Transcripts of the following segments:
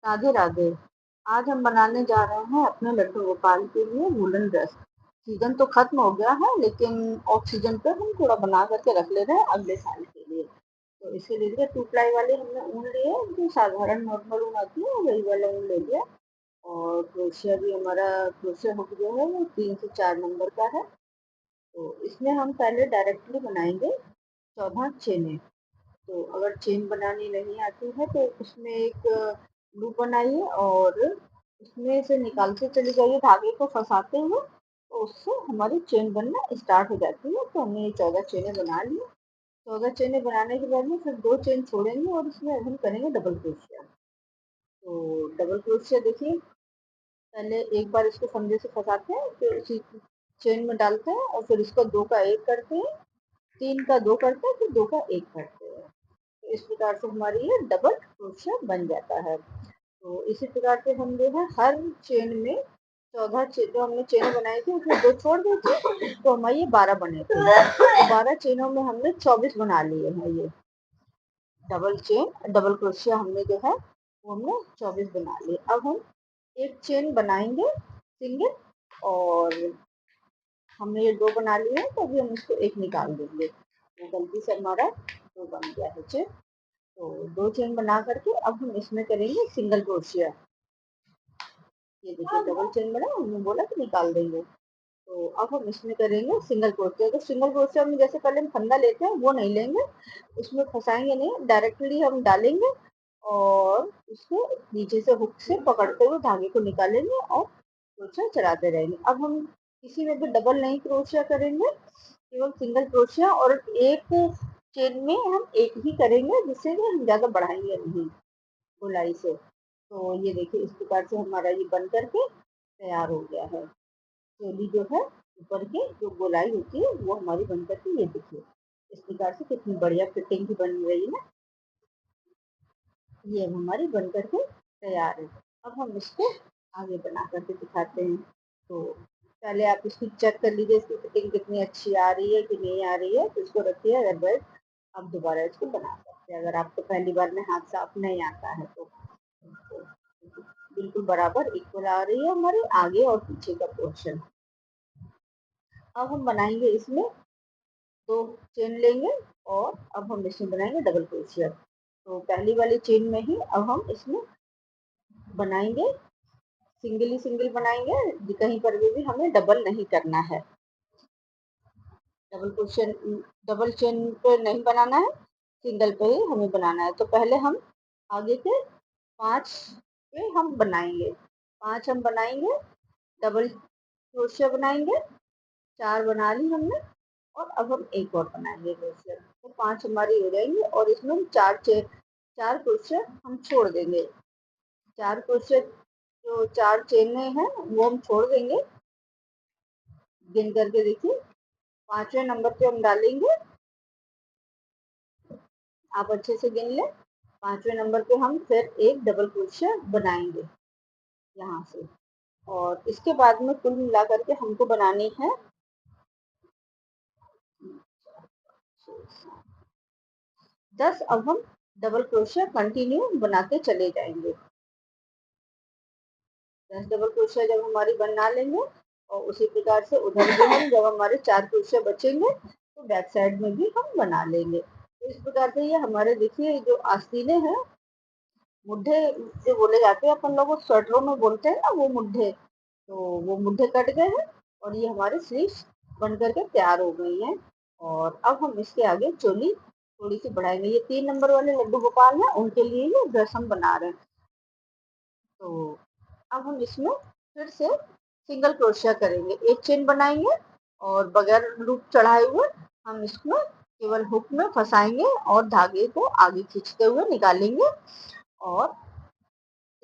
राधे राधे। आज हम बनाने जा रहे हैं अपने लड्डू गोपाल के लिए वूलन ड्रेस। सीजन तो खत्म हो गया है, लेकिन ऑफ सीजन पे हम थोड़ा बना करके रख ले रहे हैं अगले साल के लिए। तो इसके लिए 2 प्लाई वाले हमने ऊन लिए, जो साधारण नॉर्मल ऊन आती है वही वाला ऊन ले लिया। और क्रोशिया भी हमारा, क्रोशिया हुक जो है वो 3 से 4 नंबर का है। तो इसमें हम पहले डायरेक्टली बनाएंगे 14 चेने। तो अगर चेन बनानी नहीं आती है तो उसमें एक लूप बनाइए और उसमें से निकालते चले जाइए धागे को फंसाते हुए, तो उससे हमारी चेन बनना स्टार्ट हो जाती है। तो हमने ये 14 चेनें बना ली। 14 चेनें बनाने के बाद में फिर 2 चेन छोड़ेंगे और इसमें हम करेंगे डबल क्रोशिया। तो डबल क्रोशिया देखिए, पहले एक बार इसको फंदे से फंसाते हैं, फिर उसी चेन में डालते हैं और फिर इसको 2 का 1 करते हैं, 3 का 2 करते हैं, फिर 2 का 1 करते हैं। तो इस प्रकार से हमारी ये डबल क्रोशिया बन जाता है। तो इसी प्रकार से हम जो है हर चेन में 14 जो हमने चेन बनाई थी उसमें 2 छोड़ दी थी, तो हमारे ये 12 बने थे। तो 12 चेनों में हमने 24 बना लिए हैं। ये डबल चेन, डबल क्रोशिया हमने जो है वो हमने 24 बना लिए। अब हम एक चेन बनाएंगे सिंगल, और हमने ये 2 बना लिए हैं, तो अभी हम इसको एक निकाल देंगे। तो गलती से हमारा 2 बन गया है चेन। तो 2 चेन बना करके अब हम इसमें करेंगे सिंगल क्रोशिया। ये देखिए डबल चेन बना, हमने बोला कि निकाल देंगे। तो अब हम इसमें करेंगे सिंगल क्रोशिया। तो सिंगल क्रोशिया में जैसे पहले हम फंदा लेते हैं वो नहीं लेंगे, उसमें फंसाएंगे नहीं, डायरेक्टली हम डालेंगे और उसको नीचे से हुक से पकड़ते हुए धागे को निकालेंगे और क्रोशिया चलाते रहेंगे। अब हम किसी में भी डबल नहीं क्रोशिया करेंगे, केवल सिंगल क्रोशिया, और एक चेन में हम एक ही करेंगे, जिससे कि हम ज्यादा बढ़ाएंगे नहीं गोलाई से। तो ये देखिए इस प्रकार से हमारा ये बन करके तैयार हो गया है। चोली जो है ऊपर की जो गोलाई होती है वो हमारी बन करके, ये देखिए इस प्रकार से कितनी बढ़िया फिटिंग की बन रही है। ये अब हमारी बन करके तैयार है। अब हम इसको आगे बना करके दिखाते हैं। तो पहले आप इसकी चेक कर लीजिए इसकी फिटिंग कितनी अच्छी आ रही है कि नहीं आ रही है, तो इसको रखिए। अदरवाइज आप दोबारा इसको बना सकते हैं, अगर आपको पहली बार में हाथ साफ नहीं आता है तो। बिल्कुल बराबर इक्वल आ रही है हमारे आगे और पीछे का पोर्शन। अब हम बनाएंगे इसमें 2 चेन लेंगे और अब हम इसमें बनाएंगे डबल क्रोशिया। तो पहली वाली चेन में ही अब हम इसमें बनाएंगे, सिंगल ही सिंगल बनाएंगे, कहीं पर भी हमें डबल नहीं करना है। डबल क्रोशिया, डबल चेन पे नहीं बनाना है, सिंगल पे ही हमें बनाना है। तो पहले हम आगे के 5 पे हम बनाएंगे, 5 हम बनाएंगे, डबल क्रोशिया बनाएंगे, 4 बना ली हमने, और अब हम एक और बनाएंगे क्रोशिया। तो 5 हमारी हो जाएंगी और इसमें हम 4 क्रोशिया हम छोड़ देंगे। 4 क्रोशिया, जो 4 चेने हैं वो हम छोड़ देंगे। गिन करके देखिए, 5वें नंबर पे हम डालेंगे, आप अच्छे से गिन लें। 5वें नंबर पे हम फिर एक डबल क्रोशिया बनाएंगे यहाँ से, और इसके बाद में कुल मिला करके हमको बनानी है 10। अब हम डबल क्रोशिया कंटिन्यू बनाते चले जाएंगे। 10 डबल क्रोशिया जब हमारी बना लेंगे, और उसी प्रकार से उधर भी हम जब हमारे 4 क्रोशिया बचेंगे तो बैक साइड में भी हम बना लेंगे। तो इस प्रकार से ये हमारे देखिए जो आस्तीने हैं, मुड्ढे जो बोले जाते हैं अपन लोग स्वेटरों में बोलते हैं ना, वो मुड्ढे, तो वो मुड्ढे कट गए हैं और ये हमारे स्लीव्स बन करके तैयार हो गई हैं। और अब हम इसके आगे चोली थोड़ी सी बढ़ाएंगे। ये 3 नंबर वाले लड्डू गोपाल हैं, उनके लिए ये ड्रेस हम बना रहे हैं। तो अब हम इसमें फिर से सिंगल क्रोशिया करेंगे, एक चेन बनाएंगे और बगैर लूप चढ़ाए हुए हम इसमें केवल हुक में फंसाएंगे और धागे को आगे खींचते हुए निकालेंगे, और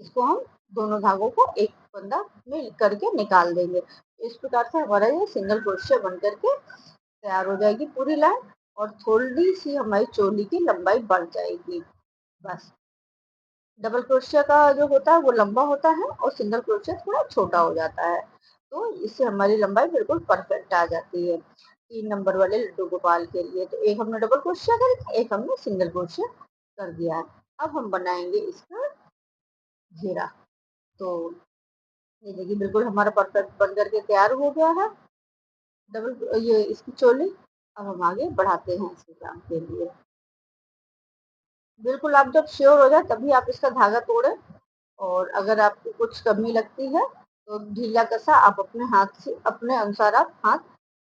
इसको हम दोनों धागों को एक फंदा में करके निकाल देंगे। इस प्रकार से हमारा ये सिंगल क्रोशिया बन करके तैयार हो जाएगी पूरी लाइन, और थोड़ी सी हमारी चोली की लंबाई बढ़ जाएगी। बस डबल क्रोशिया का जो होता है वो लंबा होता है और सिंगल क्रोशिया थोड़ा छोटा हो जाता है। तो इससे हमारी लंबाई बिल्कुल परफेक्ट आ जाती है 3 नंबर वाले लड्डू गोपाल के लिए। तो एक हमने डबल क्रोशिया कर दिया, एक हमने सिंगल क्रोशिया कर दिया। अब हम बनाएंगे इसका घेरा। तो ये देखिए बिल्कुल हमारा परफेक्ट बन करके तैयार हो गया है डबल ये इसकी चोली। अब हम आगे बढ़ाते हैं इसके काम के लिए। बिल्कुल आप जब श्योर हो जाए तभी आप इसका धागा तोड़ें, और अगर आपको कुछ कमी लगती है तो ढीला कसा आप अपने हाथ से अपने अनुसार आप हाथ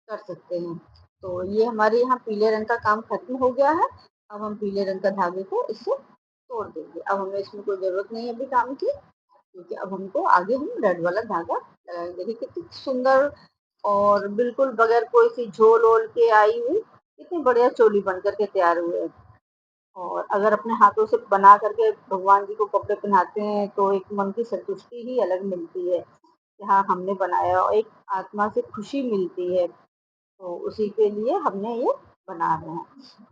कर सकते हैं। तो ये हमारे यहाँ पीले रंग का काम खत्म हो गया है। अब हम पीले रंग का धागे को इससे तोड़ देंगे। अब हमें इसमें कोई जरूरत नहीं है अभी काम की, क्योंकि अब हमको आगे हम रेड वाला धागा लगाएंगे। देखिए कितनी सुंदर और बिल्कुल बगैर कोई सी झोल ओल के आई हुई कितनी बढ़िया चोली बन करके तैयार हुए है। और अगर अपने हाथों से बना करके भगवान जी को कपड़े पहनाते हैं तो एक मन की संतुष्टि ही अलग मिलती है कि हाँ हमने बनाया, और एक आत्मा से खुशी मिलती है। तो उसी के लिए हमने ये बना रहे हैं।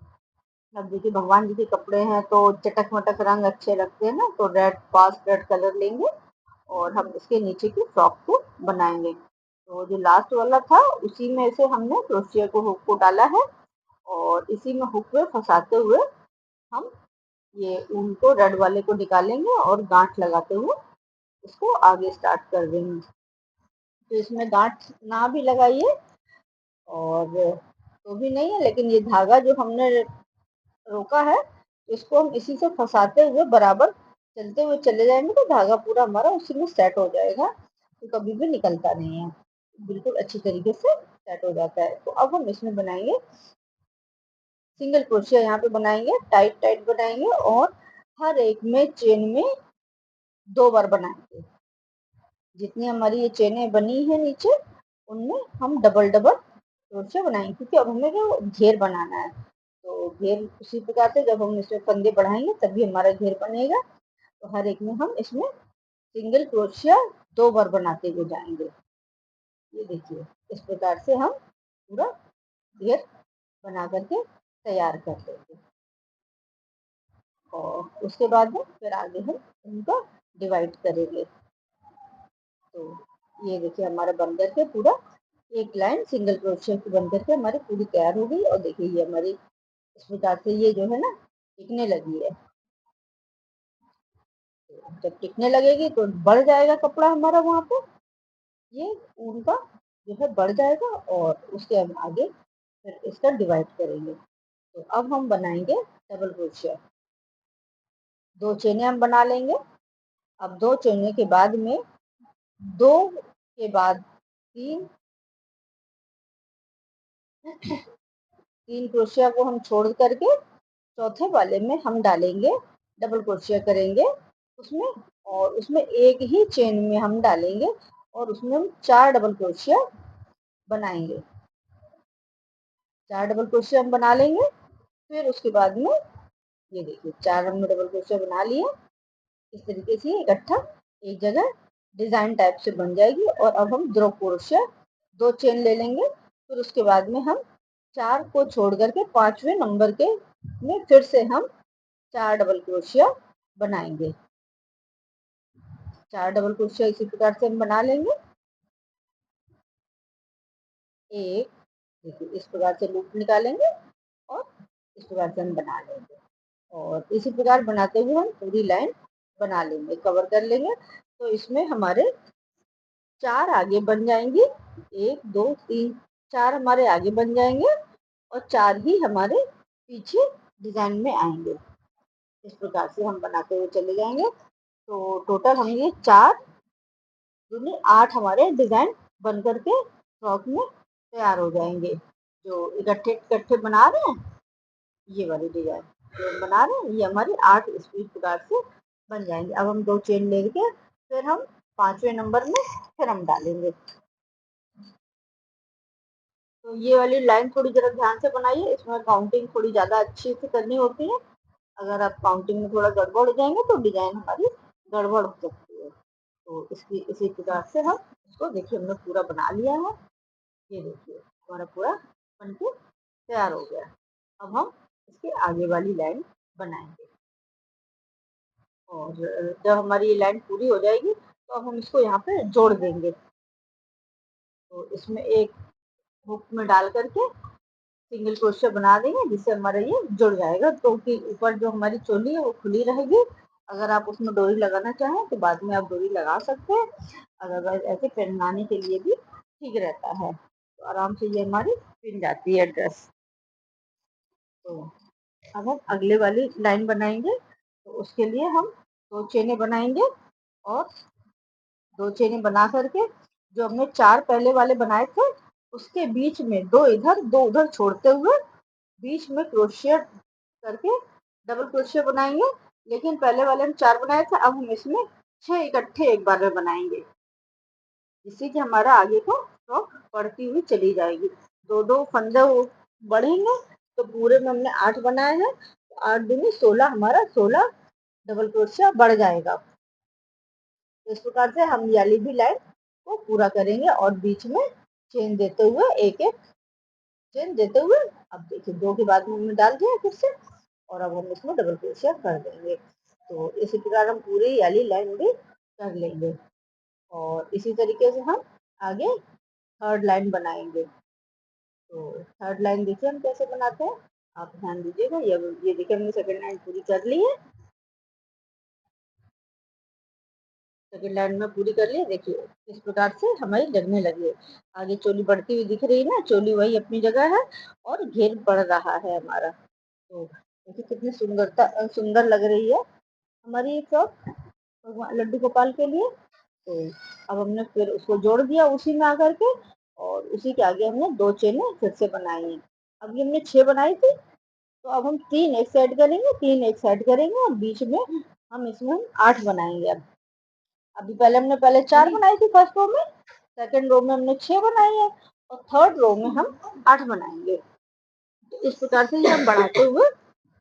अब देखिए भगवान जी के कपड़े हैं तो चटक मटक रंग अच्छे लगते हैं ना, तो रेड फास्ट रेड कलर लेंगे और हम इसके नीचे की फ्रॉक को बनाएंगे। तो जो लास्ट वाला था उसी में से हमने क्रोशिया को हुक को डाला है, और इसी में हुक में फंसाते हुए हम ये ऊन को रेड वाले को निकालेंगे और गांठ लगाते हुए इसको आगे स्टार्ट कर देंगे। तो इसमें गांठ ना भी लगाइए और तो भी नहीं है, लेकिन ये धागा जो हमने रोका है इसको हम इसी से फंसाते हुए बराबर चलते हुए चले जाएंगे तो धागा पूरा हमारा उसी में सेट हो जाएगा, तो कभी भी निकलता नहीं है, बिल्कुल अच्छी तरीके से सेट हो जाता है। तो अब हम इसमें बनाएंगे सिंगल क्रोशिया, यहाँ पे बनाएंगे टाइट टाइट बनाएंगे, और हर एक में चेन में 2 बार बनाएंगे। जितनी हमारी ये चेनें बनी है नीचे उनमें हम डबल डबल क्रोशिया बनाएंगे, क्योंकि अब हमें जो घेर बनाना है। तो घेर उसी प्रकार से जब हम इसमें फंदे बढ़ाएंगे तभी हमारा घेर बनेगा। तो हर एक में हम इसमें सिंगल क्रोशिया 2 बार बनाते हुए जाएंगे। ये देखिए इस प्रकार से हम पूरा घेर बना करके तैयार कर लेंगे, और उसके बाद में फिर आगे हम उनका डिवाइड करेंगे। तो ये देखिए हमारा बन करके पूरा एक लाइन सिंगल क्रोशिया की बन करके हमारी पूरी तैयार हो गई। और देखिए ये हमारी इस प्रकार से ये जो है ना टिकने लगी है। तो जब टिकने लगेगी तो बढ़ जाएगा कपड़ा हमारा, वहां पे ये ऊन का जो है बढ़ जाएगा, और उसके हम आगे फिर इसका डिवाइड करेंगे। तो अब हम बनाएंगे डबल क्रोशिया। 2 चेनें हम बना लेंगे। अब 2 चेने के बाद में 2 के बाद 3 3 क्रोशिया को हम छोड़ करके चौथे वाले में हम डालेंगे डबल क्रोशिया करेंगे उसमें, और उसमें एक ही चेन में हम डालेंगे और उसमें हम 4 डबल क्रोशिया बनाएंगे। 4 डबल क्रोशिया हम बना लेंगे। फिर उसके बाद में ये देखिए 4 हमने डबल क्रोशिया बना लिए। इस तरीके से इकट्ठा एक जगह डिजाइन टाइप से बन जाएगी। और अब हम 2 क्रोशिया 2 चेन ले लेंगे। फिर उसके बाद में हम 4 को छोड़ करके 5वें नंबर के में फिर से हम 4 डबल क्रोशिया बनाएंगे। 4 डबल क्रोशिया इसी प्रकार से हम बना लेंगे। एक देखिए इस प्रकार से लूप निकालेंगे और इस प्रकार से हम बना लेंगे, और इसी प्रकार बनाते हुए हम पूरी लाइन बना लेंगे, कवर कर लेंगे। तो इसमें हमारे 4 आगे बन जाएंगी, 1 2 3 4 हमारे आगे बन जाएंगे, और 4 ही हमारे पीछे डिजाइन में आएंगे। इस प्रकार से हम बनाते हुए चले जाएंगे। तो टोटल हम ये 4 दूनी 8 हमारे डिजाइन बन करके फ्रॉक में तैयार हो जाएंगे। जो इकट्ठे इकट्ठे बना रहे हैं ये वाली डिजाइन जो हम बना रहे हैं ये हमारी 8 इस प्रकार से बन जाएंगे। अब हम 2 चेन लेके फिर हम 5वें नंबर में फिर हम डालेंगे। तो ये वाली लाइन थोड़ी जरा ध्यान से बनाइए, इसमें काउंटिंग थोड़ी ज्यादा अच्छी से करनी होती है। अगर आप काउंटिंग में थोड़ा गड़बड़ हो जाएंगे तो डिजाइन हमारी गड़बड़ हो सकती है। तो इसकी इसी प्रकार से हम इसको देखिए हमने पूरा बना लिया है। ये देखिए हमारा पूरा बनके तैयार हो गया। अब हम इसके आगे वाली लाइन बनाएंगे, और जब हमारी ये लाइन पूरी हो जाएगी तो अब हम इसको यहाँ पे जोड़ देंगे। तो इसमें एक हुक में डाल करके सिंगल क्रोशिया बना देंगे जिससे हमारा ये जुड़ जाएगा, तो कि ऊपर जो हमारी चोली है वो खुली रहेगी अगर आप उसमें डोरी लगाना चाहें तो बाद में आप डोरी लगा सकते हैं, अदरवाइज ऐसे पहनाने के लिए भी ठीक रहता है। तो आराम से ये हमारी पिन जाती है ड्रेस। तो अब हम अगले वाली लाइन बनाएंगे, तो उसके लिए हम 2 चेनें बनाएंगे और 2 चेनें बना करके जो हमने 4 पहले वाले बनाए थे उसके बीच में 2 इधर 2 उधर छोड़ते हुए बीच में क्रोशिया करके डबल क्रोशिया बनाएंगे। लेकिन पहले वाले हम 4 बनाए थे, अब हम इसमें 6 इकट्ठे एक बार में बनाएंगे, जिससे कि हमारा आगे को फ्रॉक बढ़ती हुई चली जाएगी। 2-2 फंदे बढ़ेंगे तो पूरे में हमने 8 बनाए हैं, तो 8 दूनी 16, हमारा 16 डबल क्रोशिया बढ़ जाएगा। इस प्रकार से हम ये वाली भी लाइन को पूरा करेंगे और बीच में चेन देते हुए एक एक चेन देते हुए, अब देखिए 2 के बाद में हमने डाल दिया फिर से, और अब हम इसमें डबल क्रोशिया कर देंगे। तो इसी प्रकार हम पूरी ये वाली लाइन भी कर लेंगे और इसी तरीके से हम आगे थर्ड लाइन बनाएंगे। तो थर्ड लाइन देखिए हम कैसे बनाते हैं, आप ध्यान दीजिएगा। ये देखिए हमने सेकंड लाइन पूरी कर ली है, सेकंड लाइन में पूरी कर ली। देखिए इस प्रकार से हमारी लगने लगी है, आगे चोली बढ़ती हुई दिख रही है ना, चोली वही अपनी जगह है और घेर बढ़ रहा है हमारा। तो देखिए कितनी सुंदर लग रही है हमारी ये फ्रॉक भगवान लड्डू गोपाल के लिए। तो अब हमने फिर उसको जोड़ दिया उसी में आकर के, और उसी के आगे हमने 2 चेनें फिर से बनाई हैं। अब ये हमने 6 बनाई थी, तो अब हम 3 एक साइड करेंगे, 3 एक साइड करेंगे और बीच में हम इसमें 8 बनाएंगे। अब अभी पहले 4 बनाई थी फर्स्ट रो में, सेकंड रो में हमने 6 बनाई है और थर्ड रो में हम 8 बनाएंगे। तो इस प्रकार से ये हम बढ़ाते हुए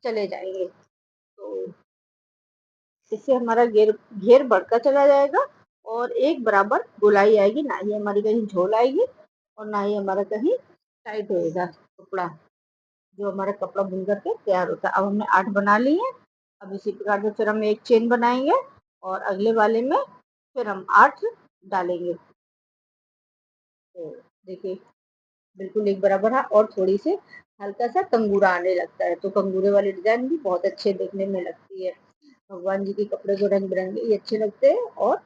चले जाएंगे। तो इससे हमारा घेर घेर बढ़ता चला जाएगा और एक बराबर गोलाई आएगी, ना ही हमारी कहीं झोल आएगी और ना ही हमारा कहीं टाइट होएगा कपड़ा, जो हमारा कपड़ा बुन करके तैयार होता है। अब हमने 8 बना ली है, अब इसी प्रकार से फिर हम एक चेन बनाएंगे और अगले वाले में फिर हम 8 डालेंगे। तो देखिए बिल्कुल एक बराबर है और थोड़ी सी हल्का सा कंगूरा आने लगता है, तो कंगूरे वाली डिजाइन भी बहुत अच्छे देखने में लगती है। भगवान जी के कपड़े को रंग बिरंगे ही अच्छे लगते हैं और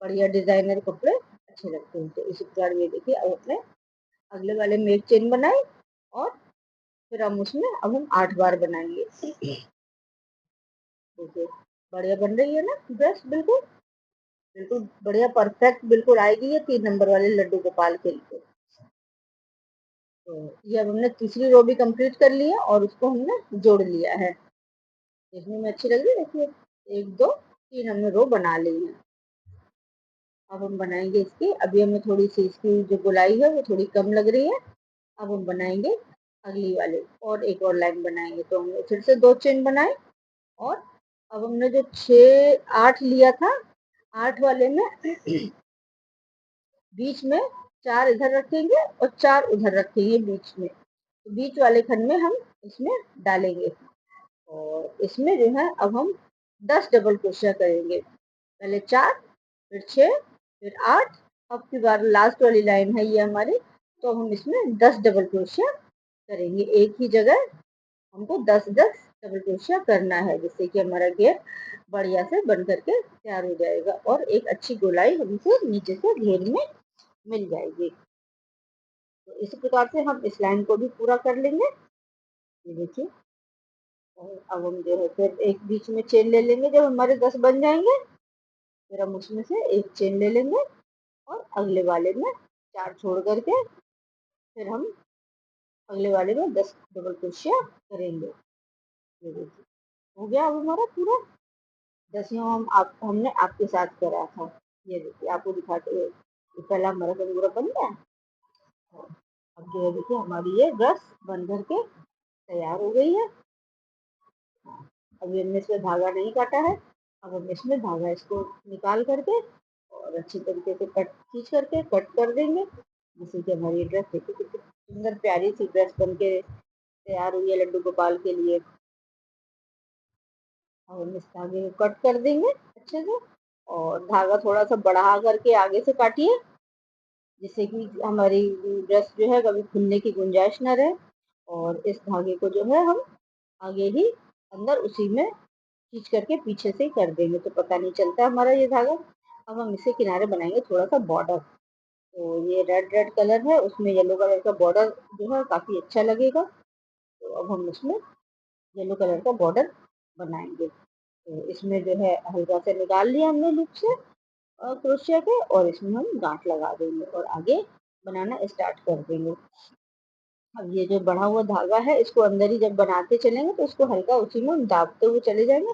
बढ़िया डिजाइनर कपड़े अच्छे लगते हैं। तो इसी प्रकार ये देखिए अब अपने अगले वाले में एक चेन बनाए और फिर हम उसमें अब हम 8 बार बनाएंगे। देखिए बढ़िया बन रही है ना ड्रेस, बिल्कुल बिल्कुल बढ़िया परफेक्ट बिल्कुल आएगी ये 3 नंबर वाले लड्डू गोपाल के लिए। तो ये अब हमने तीसरी रो भी कंप्लीट कर ली है और उसको हमने जोड़ लिया है, देखने में अच्छी लग रही है। देखिए 1 2 3 हमने रो बना ली है। अब हम बनाएंगे इसकी, अभी हमें थोड़ी सी इसकी जो गोलाई है वो थोड़ी कम लग रही है। अब हम बनाएंगे अगली वाली और एक और लाइन बनाएंगे। तो हमने फिर से 2 चेन बनाए और अब हमने जो 6 8 लिया था, 8 वाले में बीच में 4 इधर रखेंगे और 4 उधर रखेंगे बीच में, तो बीच वाले खंड में हम इसमें डालेंगे और इसमें जो है अब हम 10 डबल क्रोशिया करेंगे। पहले 4 फिर 6 फिर 8, अब की बार लास्ट वाली लाइन है ये हमारी, तो हम इसमें 10 डबल क्रोशिया करेंगे। एक ही जगह हमको 10-10 डबल क्रोशिया करना है, जिससे कि हमारा घेर बढ़िया से बन करके तैयार हो जाएगा और एक अच्छी गोलाई हमको नीचे से घेर में मिल जाएगी। तो इसी प्रकार से हम इस लाइन को भी पूरा कर लेंगे। ये देखिए और अब हम जो है फिर एक बीच में चेन ले लेंगे, जब हमारे 10 बन जाएंगे फिर हम उसमें से एक चेन ले लेंगे और अगले वाले में 4 छोड़ करके फिर हम अगले वाले में 10 डबल क्रोशिया करेंगे। ये देखिए हो गया अब हमारा पूरा 10 हमने आपके साथ करा था। ये देखिए आपको दिखाते हुए ये पहला हमारा कंगूरा बन गया और अब जो है देखिए हमारी ये ड्रेस बन करके तैयार हो गई है। अभी हमने इसमें धागा नहीं काटा है, अब हम इसमें धागा इसको निकाल करके और अच्छी तरीके से कट खींच करके कट कर देंगे, जिससे कि हमारी ड्रेस देखिए कितनी सुंदर प्यारी सी ड्रेस बन के तैयार हुई है लड्डू गोपाल के लिए। अब हम इस धागे को कट कर देंगे अच्छे से और धागा थोड़ा सा बढ़ा करके आगे से काटिए, जिससे कि हमारी ड्रेस जो है कभी खुलने की गुंजाइश न रहे। और इस धागे को जो है हम आगे ही अंदर उसी में खींच करके पीछे से ही कर देंगे तो पता नहीं चलता हमारा ये धागा। अब हम इसे किनारे बनाएंगे थोड़ा सा बॉर्डर। तो ये रेड रेड कलर है, उसमें येलो कलर का बॉर्डर जो है काफी अच्छा लगेगा। तो अब हम इसमें येलो कलर का बॉर्डर बनाएंगे। तो इसमें जो है हल्का सा निकाल लिया हमने लूप से क्रोशिया के, और इसमें हम गांठ लगा देंगे और आगे बनाना स्टार्ट कर देंगे। अब ये जो बढ़ा हुआ धागा है इसको अंदर ही जब बनाते चलेंगे तो इसको हल्का उसी में हम दाबते हुए चले जाएंगे,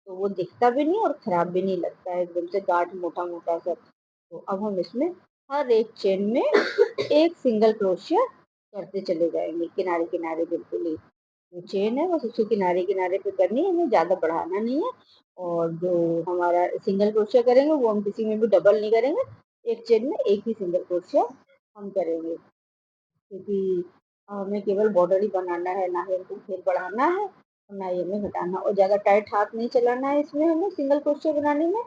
तो वो दिखता भी नहीं और खराब भी नहीं लगता है, एकदम से गांठ मोटा मोटा सा। तो अब हम इसमें हर एक चेन में एक सिंगल क्रोशिया करते चले जाएंगे किनारे किनारे, बिल्कुल ही जो चेन है बस उसके किनारे किनारे पे करनी है, हमें ज्यादा बढ़ाना नहीं है। और जो हमारा सिंगल क्रोशिया करेंगे वो हम किसी में भी डबल नहीं करेंगे, एक चेन में एक ही सिंगल क्रोशिया हम करेंगे, क्योंकि हमें केवल बॉर्डर ही बनाना है, ना ही हमको फिर बढ़ाना है और ना ही हमें घटाना, और ज़्यादा टाइट हाथ नहीं चलाना है इसमें हमें सिंगल क्रोशिया बनाने में,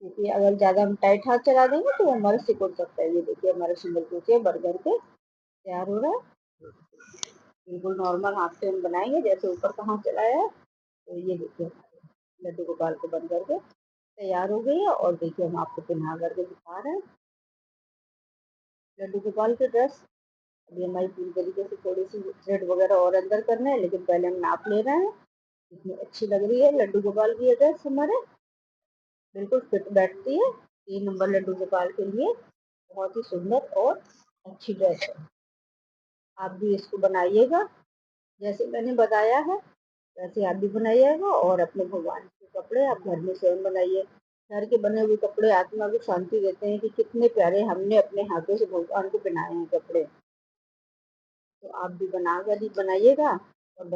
क्योंकि अगर ज़्यादा हम टाइट हाथ चला देंगे तो वो हमारा सिकुड़ सकता है। ये देखिए हमारा सिंगल क्रोशिया बढ़ करके तैयार हो रहा है। बिल्कुल नॉर्मल हाथ से हम बनाएंगे जैसे ऊपर का हाथ चलाया है। तो ये देखिए हमारे लड्डू गोपाल को बन करके तैयार हो गई है, और देखिए हम आपको पहना करके दिखा रहे हैं लड्डू गोपाल की ड्रेस। अभी हमारी पूरी तरीके से थोड़ी सी थ्रेड वगैरह और अंदर करना है, लेकिन पहले हम नाप ले रहे हैं। इतनी अच्छी लग रही है लड्डू गोपाल की ये ड्रेस हमारे, बिल्कुल फिट बैठती है 3 नंबर लड्डू गोपाल के लिए। बहुत ही सुंदर और अच्छी ड्रेस है। आप भी इसको बनाइएगा जैसे मैंने बताया है, वैसे आप भी बनाइएगा, और अपने भगवान के कपड़े आप घर में स्वयं बनाइए। घर के बने हुए कपड़े आत्मा को शांति देते हैं कि कितने प्यारे हमने अपने हाथों से भगवान को पहनाए हैं कपड़े। तो आप भी बना कर ही बनाइएगा और